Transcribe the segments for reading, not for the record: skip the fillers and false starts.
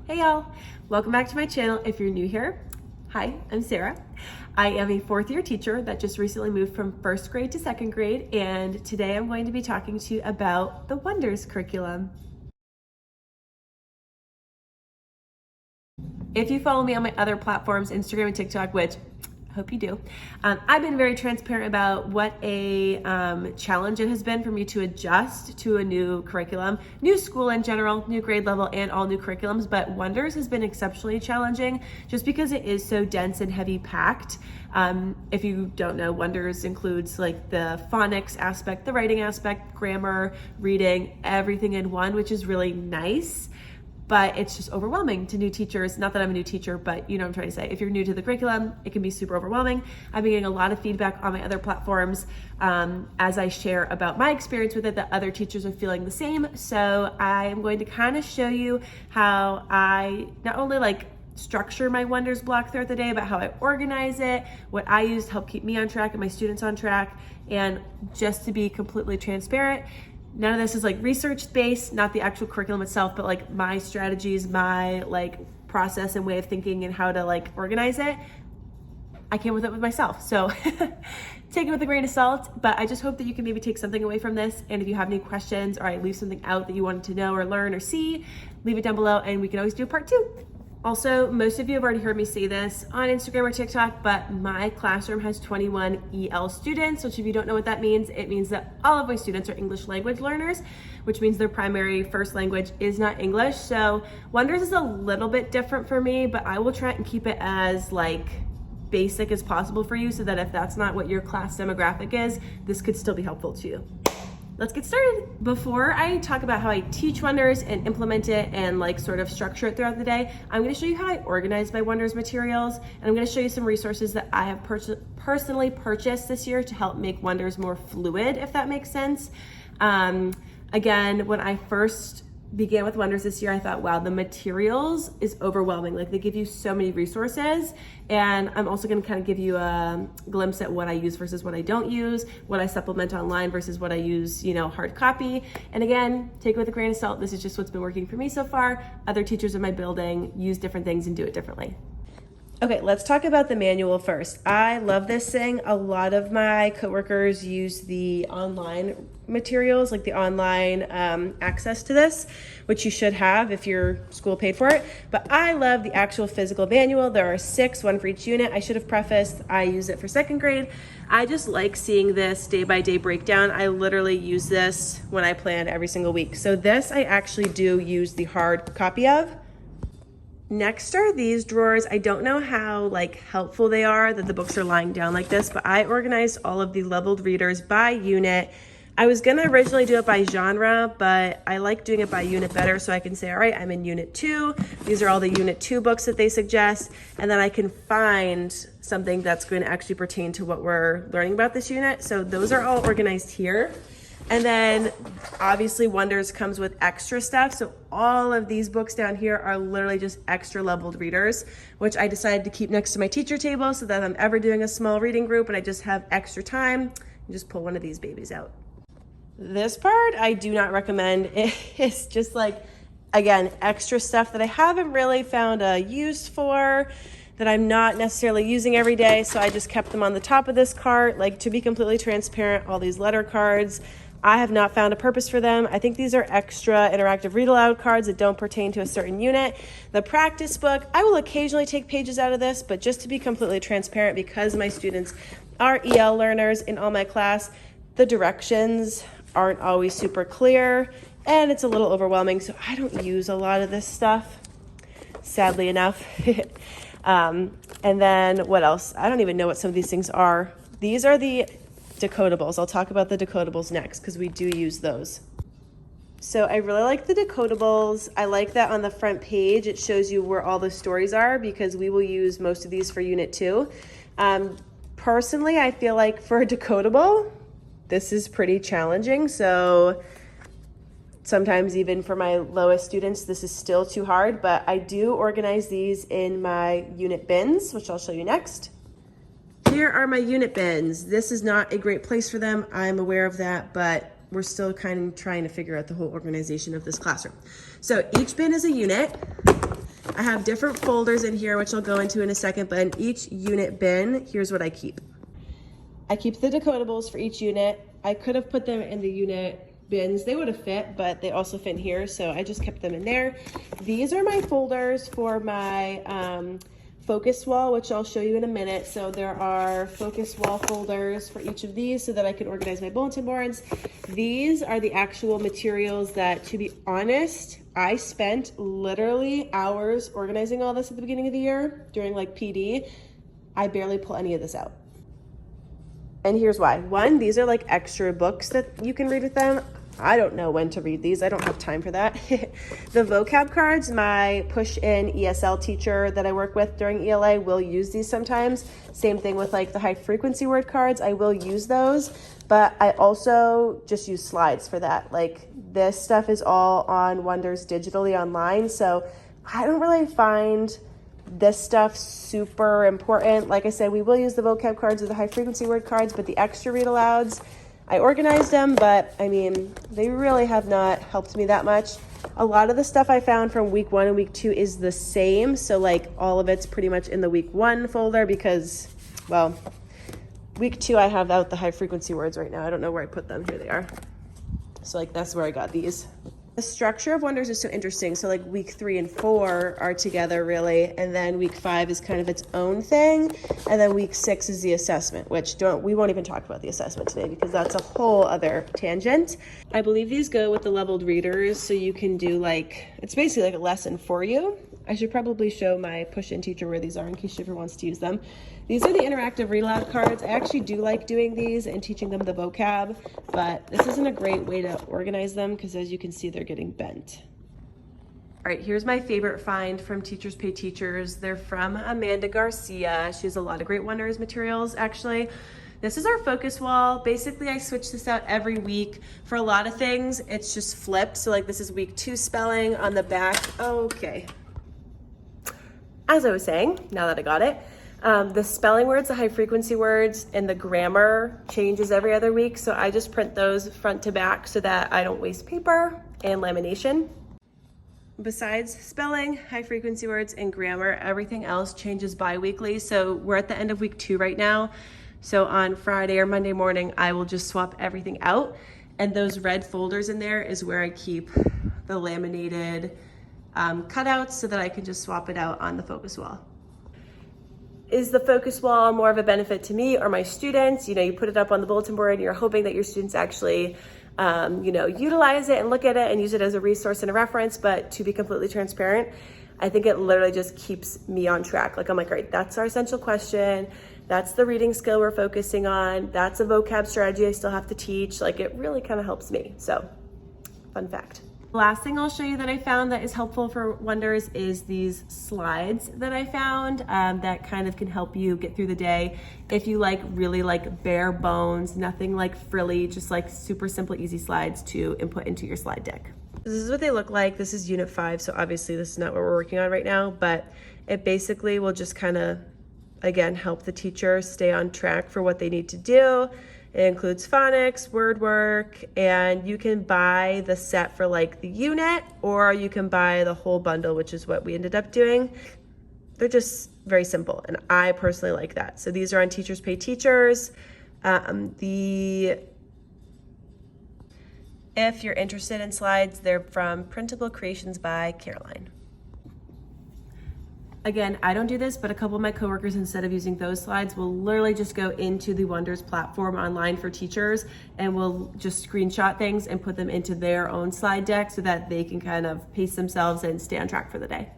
Hey y'all, welcome back to my channel. If you're new here, hi, I'm Sarah. I am a fourth year teacher that just recently moved from first grade to second grade, and today I'm going to be talking to you about the Wonders curriculum. If you follow me on my other platforms, Instagram and TikTok, which I hope you do, I've been very transparent about what a challenge it has been for me to adjust to a new curriculum, new school in general, new grade level, and all new curriculums. But Wonders has been exceptionally challenging just because it is so dense and heavy packed. If you don't know, Wonders includes like the phonics aspect, the writing aspect, grammar, reading, everything in one, which is really nice. But it's just overwhelming to new teachers. Not that I'm a new teacher, but you know what I'm trying to say. If you're new to the curriculum, it can be super overwhelming. I've been getting a lot of feedback on my other platforms as I share about my experience with it, that other teachers are feeling the same. So I am going to kind of show you how I not only like structure my Wonders block throughout the day, but how I organize it, what I use to help keep me on track and my students on track. And just to be completely transparent, none of this is like research based, not the actual curriculum itself, but like my strategies, my like process and way of thinking and how to like organize it. I came with it with myself. So take it with a grain of salt, but I just hope that you can maybe take something away from this. And if you have any questions or I leave something out that you wanted to know or learn or see, leave it down below and we can always do a part 2. Also, most of you have already heard me say this on Instagram or TikTok, but my classroom has 21 EL students, which if you don't know what that means, it means that all of my students are English language learners, which means their primary first language is not English. So Wonders is a little bit different for me, but I will try and keep it as like basic as possible for you so that if that's not what your class demographic is, this could still be helpful to you. Let's get started. Before I talk about how I teach Wonders and implement it and like sort of structure it throughout the day, I'm gonna show you how I organize my Wonders materials, and I'm gonna show you some resources that I have personally purchased this year to help make Wonders more fluid, if that makes sense. Again, when I first began with Wonders this year, I thought, wow, the materials is overwhelming. Like they give you so many resources, and I'm also going to kind of give you a glimpse at what I use versus what I don't use, what I supplement online versus what I use, you know, hard copy. And again, take it with a grain of salt. This is just what's been working for me so far. Other teachers in my building use different things and do it differently. Okay, let's talk about the manual first. I love this thing. A lot of my coworkers use the online materials, like the online access to this, which you should have if your school paid for it. But I love the actual physical manual. There are 6, 1 for each unit. I should have prefaced, I use it for second grade. I just like seeing this day-by-day breakdown. I literally use this when I plan every single week. So this I actually do use the hard copy of. Next are these drawers. I don't know how like helpful they are that the books are lying down like this, but I organized all of the leveled readers by unit. I was gonna originally do it by genre, but I like doing it by unit better so I can say, all right, I'm in unit 2. These are all the unit 2 books that they suggest, and then I can find something that's going to actually pertain to what we're learning about this unit. So those are all organized here. And then obviously Wonders comes with extra stuff. So all of these books down here are literally just extra leveled readers, which I decided to keep next to my teacher table so that if I'm ever doing a small reading group and I just have extra time, you just pull one of these babies out. This part I do not recommend. It's just like, again, extra stuff that I haven't really found a use for, that I'm not necessarily using every day. So I just kept them on the top of this cart. Like, to be completely transparent, all these letter cards, I have not found a purpose for them. I think these are extra interactive read aloud cards that don't pertain to a certain unit. The practice book, I will occasionally take pages out of this, but just to be completely transparent, because my students are EL learners in all my class, the directions aren't always super clear and it's a little overwhelming. So I don't use a lot of this stuff, sadly enough. And then what else? I don't even know what some of these things are. These are the decodables. I'll talk about the decodables next because we do use those. So I really like the decodables. I like that on the front page it shows you where all the stories are, because we will use most of these for unit 2. Personally, I feel like for a decodable, this is pretty challenging. So sometimes even for my lowest students, this is still too hard, but I do organize these in my unit bins, which I'll show you next. Here are my unit bins. This is not a great place for them. I'm aware of that, but we're still kind of trying to figure out the whole organization of this classroom. So each bin is a unit. I have different folders in here, which I'll go into in a second, but in each unit bin, here's what I keep. I keep the decodables for each unit. I could have put them in the unit bins. They would have fit, but they also fit in here, so I just kept them in there. These are my folders for my focus wall, which I'll show you in a minute. So there are focus wall folders for each of these so that I can organize my bulletin boards. These are the actual materials that, to be honest, I spent literally hours organizing all this at the beginning of the year during like PD. I barely pull any of this out. And here's why. One, these are like extra books that you can read with them. I don't know when to read these. I don't have time for that. The vocab cards, my push-in ESL teacher that I work with during ELA will use these sometimes. Same thing with like the high frequency word cards. I will use those, but I also just use slides for that. Like this stuff is all on Wonders digitally online. So I don't really find this stuff super important. Like I said, we will use the vocab cards or the high frequency word cards, but the extra read alouds, I organized them, but I mean, they really have not helped me that much. A lot of the stuff I found from week 1 and week 2 is the same. So like all of it's pretty much in the week 1 folder because, well, week 2, I have out the high frequency words right now. I don't know where I put them. Here they are. So like, that's where I got these. The structure of Wonders is so interesting. So like week 3 and 4 are together really. And then week 5 is kind of its own thing. And then week 6 is the assessment, which we won't even talk about the assessment today because that's a whole other tangent. I believe these go with the leveled readers. So you can do like, it's basically like a lesson for you. I should probably show my push-in teacher where these are in case she ever wants to use them. These are the interactive read aloud cards. I actually do like doing these and teaching them the vocab, but this isn't a great way to organize them because as you can see, they're getting bent. All right, here's my favorite find from Teachers Pay Teachers. They're from Amanda Garcia. She has a lot of great Wonders materials, actually. This is our focus wall. Basically, I switch this out every week. For a lot of things, it's just flipped. So like this is week 2 spelling on the back. Okay. As I was saying, now that I got it, the spelling words, the high frequency words, and the grammar changes every other week. So I just print those front to back so that I don't waste paper and lamination. Besides spelling, high frequency words, and grammar, everything else changes bi-weekly. So we're at the end of week 2 right now. So on Friday or Monday morning, I will just swap everything out. And those red folders in there is where I keep the laminated cutouts so that I can just swap it out on the focus wall. Is the focus wall more of a benefit to me or my students? You know, you put it up on the bulletin board and you're hoping that your students actually, utilize it and look at it and use it as a resource and a reference. But to be completely transparent, I think it literally just keeps me on track. Like I'm like, great, that's our essential question. That's the reading skill we're focusing on. That's a vocab strategy I still have to teach. Like it really kind of helps me. So fun fact. Last thing I'll show you that I found that is helpful for Wonders is these slides that I found that kind of can help you get through the day. If you like really like bare bones, nothing like frilly, just like super simple, easy slides to input into your slide deck. This is what they look like. This is unit 5. So obviously this is not what we're working on right now, but it basically will just kind of, again, help the teacher stay on track for what they need to do. It includes phonics, word work, and you can buy the set for like the unit, or you can buy the whole bundle, which is what we ended up doing. They're just very simple, and I personally like that. So these are on Teachers Pay Teachers. If you're interested in slides, they're from Printable Creations by Caroline. Again, I don't do this, but a couple of my coworkers, instead of using those slides, will literally just go into the Wonders platform online for teachers and will just screenshot things and put them into their own slide deck so that they can kind of pace themselves and stay on track for the day.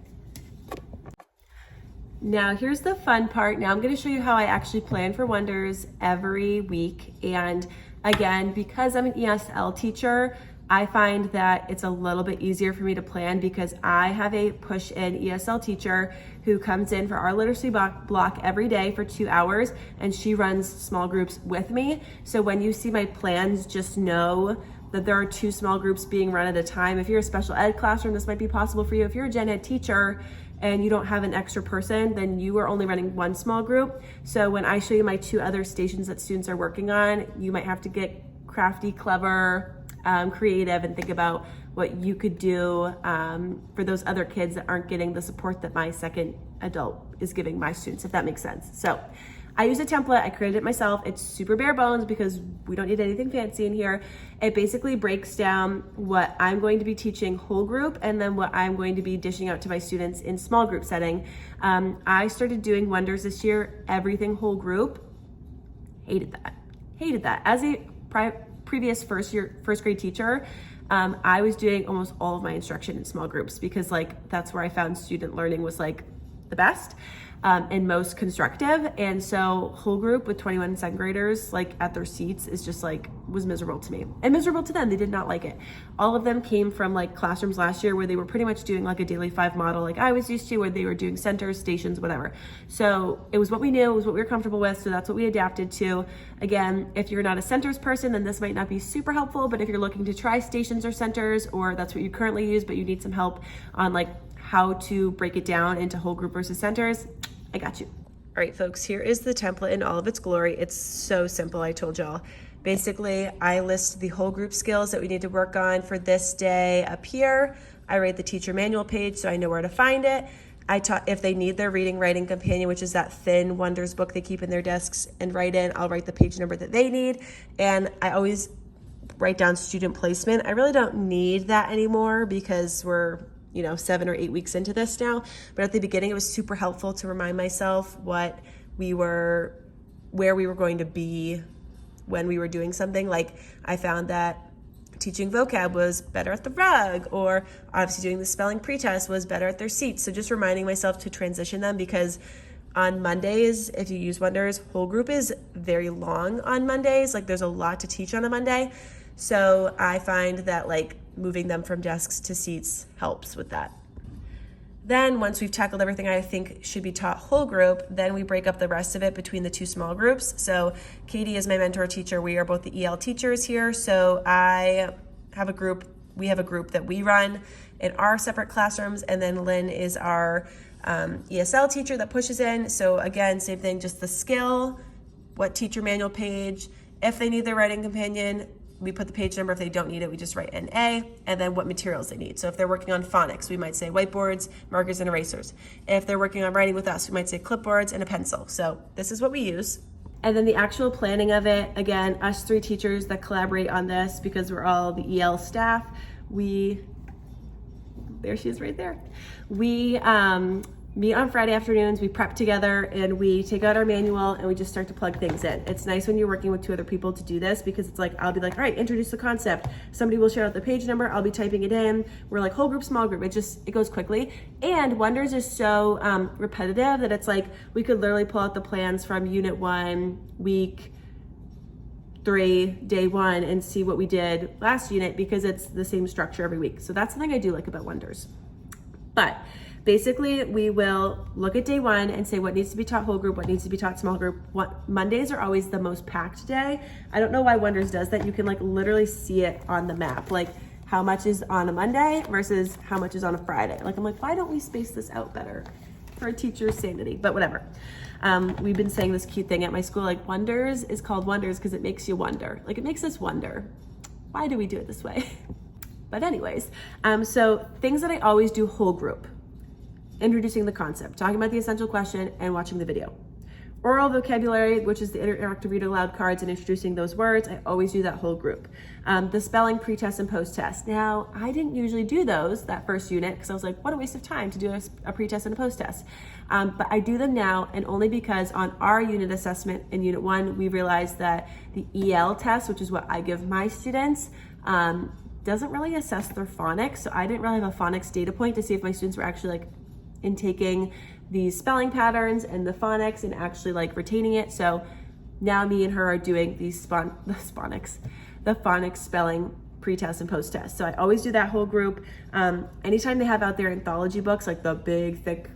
Now here's the fun part. Now I'm going to show you how I actually plan for Wonders every week. And again, because I'm an ESL teacher, I find that it's a little bit easier for me to plan because I have a push-in ESL teacher who comes in for our literacy block every day for 2 hours, and she runs small groups with me. So when you see my plans, just know that there are 2 small groups being run at a time. If you're a special ed classroom, this might be possible for you. If you're a gen ed teacher and you don't have an extra person, then you are only running 1 small group. So when I show you my 2 other stations that students are working on, you might have to get crafty, clever, creative and think about what you could do for those other kids that aren't getting the support that my second adult is giving my students, if that makes sense. So I use a template, I created it myself. It's super bare bones because we don't need anything fancy in here. It basically breaks down what I'm going to be teaching whole group and then what I'm going to be dishing out to my students in small group setting. I started doing Wonders this year, everything whole group. Hated that. As a previous first grade teacher, I was doing almost all of my instruction in small groups because like that's where I found student learning was like the best and most constructive. And so whole group with 21 second graders like at their seats is just like was miserable to me and miserable to them. They did not like it. All of them came from like classrooms last year where they were pretty much doing like a daily 5 model like I was used to, where they were doing centers, stations, whatever. So it was what we knew, it was what we were comfortable with, so that's what we adapted to. Again, if you're not a centers person, then this might not be super helpful, but if you're looking to try stations or centers, or that's what you currently use but you need some help on like how to break it down into whole group versus centers, I got you. All right, folks, here is the template in all of its glory. It's so simple, I told y'all. Basically, I list the whole group skills that we need to work on for this day up here. I write the teacher manual page so I know where to find it. I taught if they need their reading writing companion, which is that thin Wonders book they keep in their desks and write in, I'll write the page number that they need. And I always write down student placement. I really don't need that anymore because we're 7 or 8 weeks into this now. But at the beginning, it was super helpful to remind myself where we were going to be when we were doing something. Like I found that teaching vocab was better at the rug, or obviously doing the spelling pretest was better at their seats. So just reminding myself to transition them, because on Mondays, if you use Wonders, whole group is very long on Mondays. Like there's a lot to teach on a Monday. So I find that like moving them from desks to seats helps with that. Then once we've tackled everything I think should be taught whole group, then we break up the rest of it between the 2 small groups. So Katie is my mentor teacher. We are both the EL teachers here. So we have a group that we run in our separate classrooms. And then Lynn is our ESL teacher that pushes in. So again, same thing, just the skill, what teacher manual page, if they need their writing companion, we put the page number. If they don't need it, we just write NA, and then what materials they need. So if they're working on phonics, we might say whiteboards, markers, and erasers. If they're working on writing with us, we might say clipboards and a pencil. So this is what we use. And then the actual planning of it, again, us 3 teachers that collaborate on this because we're all the EL staff. There she is right there. We meet on Friday afternoons, we prep together, and we take out our manual and we just start to plug things in. It's nice when you're working with 2 other people to do this, because it's like, I'll be like, all right, introduce the concept. Somebody will share out the page number, I'll be typing it in. We're like whole group, small group, it goes quickly. And Wonders is so repetitive that it's like, we could literally pull out the plans from unit 1, week 3, day 1, and see what we did last unit, because it's the same structure every week. So that's the thing I do like about Wonders. But basically, we will look at day 1 and say what needs to be taught whole group, what needs to be taught small group. Mondays are always the most packed day. I don't know why Wonders does that. You can like literally see it on the map, like how much is on a Monday versus how much is on a Friday. Like I'm like, why don't we space this out better for a teacher's sanity? But whatever. We've been saying this cute thing at my school, like Wonders is called Wonders because it makes you wonder. Like it makes us wonder, why do we do it this way? But anyways, so things that I always do whole group: introducing the concept, talking about the essential question, and watching the video. Oral vocabulary, which is the interactive read aloud cards and introducing those words, I always do that whole group. The spelling pre-test and post-test. Now, I didn't usually do those that first unit because I was like, what a waste of time to do a pre-test and a post-test. But I do them now, and only because on our unit assessment in unit 1, we realized that the EL test, which is what I give my students, doesn't really assess their phonics. So I didn't really have a phonics data point to see if my students were actually like in taking these spelling patterns and the phonics and actually like retaining it. So now me and her are doing these the phonics spelling pre-test and post-test. So I always do that whole group. Anytime they have out their anthology books, like the big, thick,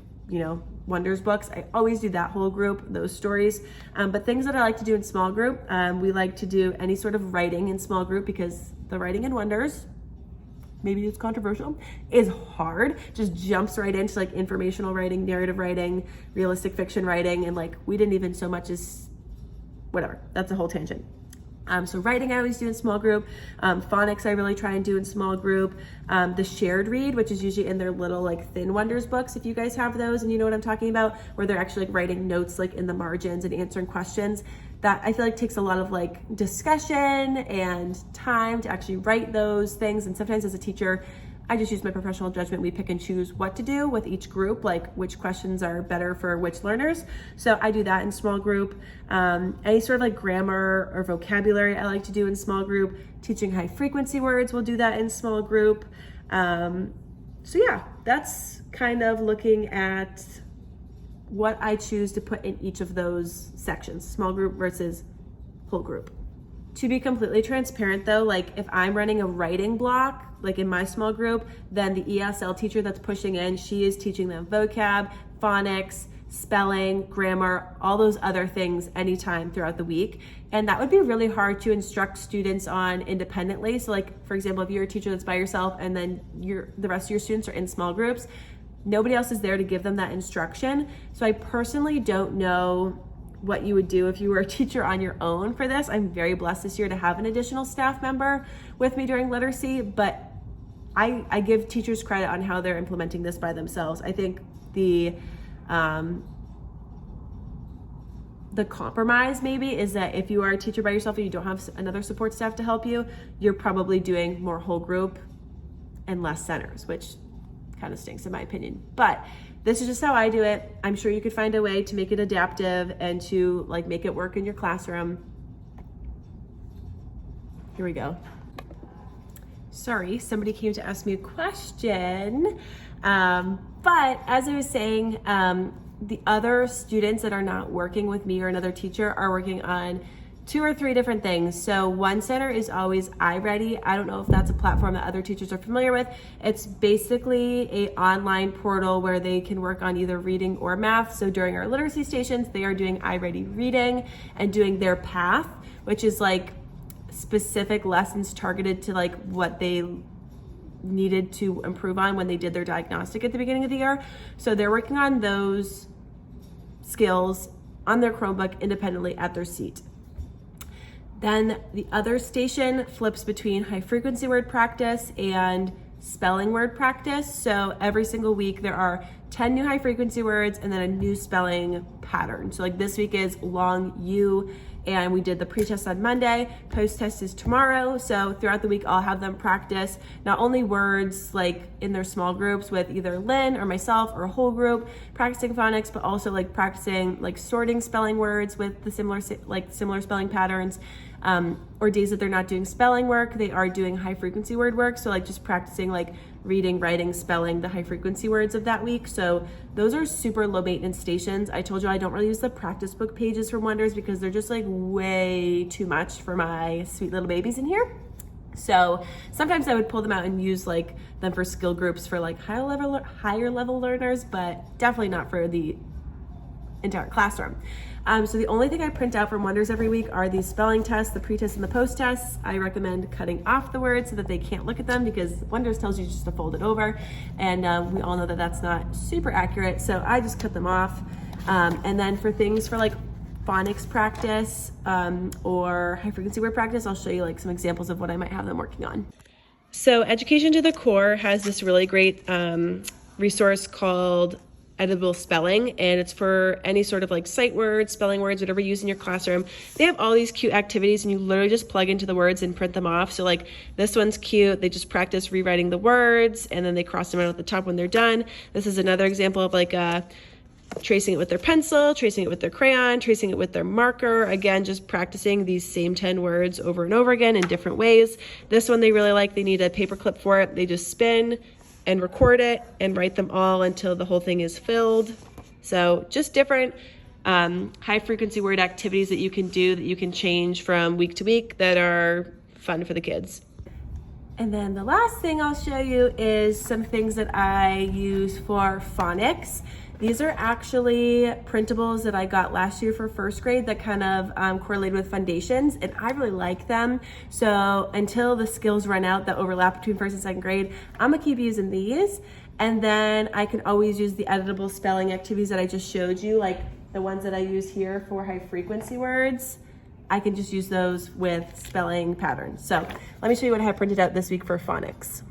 Wonders books, I always do that whole group, those stories. But things that I like to do in small group, we like to do any sort of writing in small group, because the writing in Wonders, maybe it's controversial, is hard. Just jumps right into like informational writing, narrative writing, realistic fiction writing, and like we didn't even so much as, whatever, that's a whole tangent. So writing I always do in small group. Phonics I really try and do in small group. The shared read, which is usually in their little like Thin Wonders books, if you guys have those and you know what I'm talking about, where they're actually like writing notes like in the margins and answering questions. That I feel like takes a lot of like discussion and time to actually write those things. And sometimes as a teacher, I just use my professional judgment. We pick and choose what to do with each group, like which questions are better for which learners. So I do that in small group. Any sort of like grammar or vocabulary I like to do in small group. Teaching high frequency words, we'll do that in small group. So yeah, that's kind of looking at what I choose to put in each of those sections, small group versus whole group. To be completely transparent though, like if I'm running a writing block, like in my small group, then the ESL teacher that's pushing in, she is teaching them vocab, phonics, spelling, grammar, all those other things anytime throughout the week. And that would be really hard to instruct students on independently. So like, for example, if you're a teacher that's by yourself and then the rest of your students are in small groups, nobody else is there to give them that instruction. So I personally don't know what you would do if you were a teacher on your own for this. I'm very blessed this year to have an additional staff member with me during literacy, but I give teachers credit on how they're implementing this by themselves. I think the compromise maybe is that if you are a teacher by yourself and you don't have another support staff to help you, you're probably doing more whole group and less centers, which kind of stinks in my opinion. But this is just how I do it. I'm sure you could find a way to make it adaptive and to like make it work in your classroom. Here we go. Sorry, somebody came to ask me a question. But as I was saying, the other students that are not working with me or another teacher are working on 2 or 3 different things. So one center is always iReady. I don't know if that's a platform that other teachers are familiar with. It's basically an online portal where they can work on either reading or math. So during our literacy stations, they are doing iReady reading and doing their path, which is like specific lessons targeted to like what they needed to improve on when they did their diagnostic at the beginning of the year. So they're working on those skills on their Chromebook independently at their seat. Then the other station flips between high frequency word practice and spelling word practice. So every single week there are 10 new high frequency words and then a new spelling pattern. So like this week is long U, and we did the pre-test on Monday, post-test is tomorrow. So throughout the week, I'll have them practice not only words like in their small groups with either Lynn or myself or a whole group, practicing phonics, but also like practicing like sorting spelling words with the similar spelling patterns. Or days that they're not doing spelling work, they are doing high frequency word work. So like just practicing like reading, writing, spelling the high frequency words of that week. So those are super low maintenance stations. I told you I don't really use the practice book pages for Wonders because they're just like way too much for my sweet little babies in here. So sometimes I would pull them out and use like them for skill groups for like higher level learners, but definitely not for the entire classroom. So the only thing I print out from Wonders every week are these spelling tests, the pre-tests and the post-tests. I recommend cutting off the words so that they can't look at them because Wonders tells you just to fold it over. And we all know that that's not super accurate. So I just cut them off. And then for things for like phonics practice or high frequency word practice, I'll show you like some examples of what I might have them working on. So Education to the Core has this really great resource called Editable Spelling, and it's for any sort of like sight words, spelling words, whatever you use in your classroom. They have all these cute activities and you literally just plug into the words and print them off. So like this one's cute. They just practice rewriting the words and then they cross them out at the top when they're done. This is another example of like tracing it with their pencil, tracing it with their crayon, tracing it with their marker. Again, just practicing these same 10 words over and over again in different ways. This one they really like. They need a paper clip for it. They just spin and record it and write them all until the whole thing is filled. So just different high frequency word activities that you can do, that you can change from week to week that are fun for the kids. And then the last thing I'll show you is some things that I use for phonics. These are actually printables that I got last year for first grade that kind of correlated with foundations, and I really like them. So until the skills run out that overlap between first and second grade, I'm gonna keep using these. And then I can always use the editable spelling activities that I just showed you, like the ones that I use here for high frequency words. I can just use those with spelling patterns. So let me show you what I have printed out this week for phonics.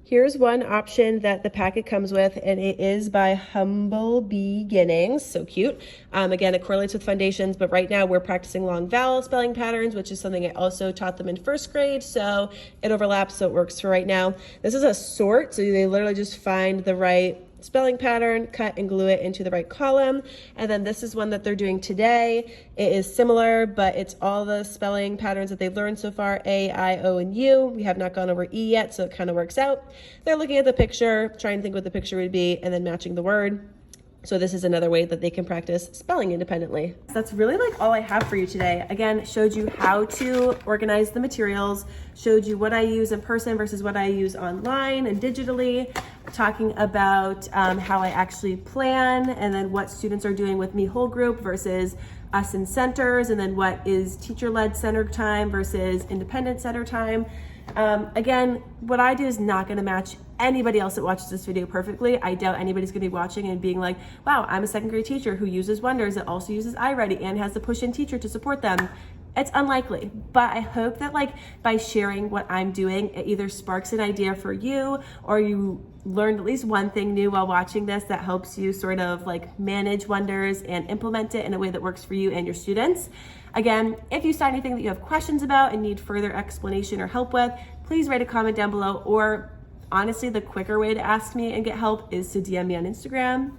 Here's one option that the packet comes with, and it is by Humble Beginnings. So cute. Again, it correlates with foundations, but right now we're practicing long vowel spelling patterns, which is something I also taught them in first grade. So it overlaps, so it works for right now. This is a sort, so they literally just find the right spelling pattern, cut and glue it into the right column. And then this is one that they're doing today. It is similar, but it's all the spelling patterns that they've learned so far, A, I, O, and U. We have not gone over E yet, so it kind of works out. They're looking at the picture, trying to think what the picture would be, and then matching the word. So this is another way that they can practice spelling independently. That's really like all I have for you today. Again, showed you how to organize the materials, showed you what I use in person versus what I use online and digitally, talking about how I actually plan, and then what students are doing with me whole group versus us in centers, and then what is teacher-led center time versus independent center time. Again, what I do is not going to match anybody else that watches this video perfectly. I doubt anybody's going to be watching and being like, wow, I'm a second grade teacher who uses Wonders, that also uses iReady and has the push-in teacher to support them. It's unlikely, but I hope that like by sharing what I'm doing, it either sparks an idea for you, or you learned at least one thing new while watching this that helps you sort of like manage Wonders and implement it in a way that works for you and your students. Again, if you saw anything that you have questions about and need further explanation or help with, please write a comment down below, or honestly, the quicker way to ask me and get help is to DM me on Instagram.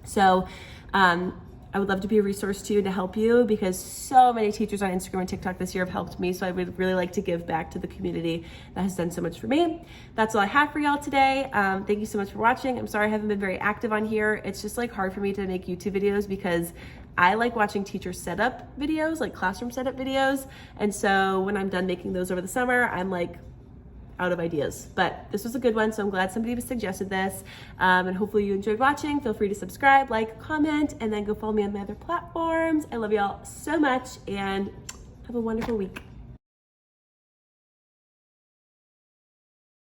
So I would love to be a resource to you to help you, because so many teachers on Instagram and TikTok this year have helped me. So I would really like to give back to the community that has done so much for me. That's all I have for y'all today. Thank you so much for watching. I'm sorry I haven't been very active on here. It's just like hard for me to make YouTube videos because I like watching teacher setup videos, like classroom setup videos. And so when I'm done making those over the summer, I'm like out of ideas. But this was a good one, so I'm glad somebody suggested this. And hopefully you enjoyed watching. Feel free to subscribe, like, comment, and then go follow me on my other platforms. I love y'all so much, and have a wonderful week.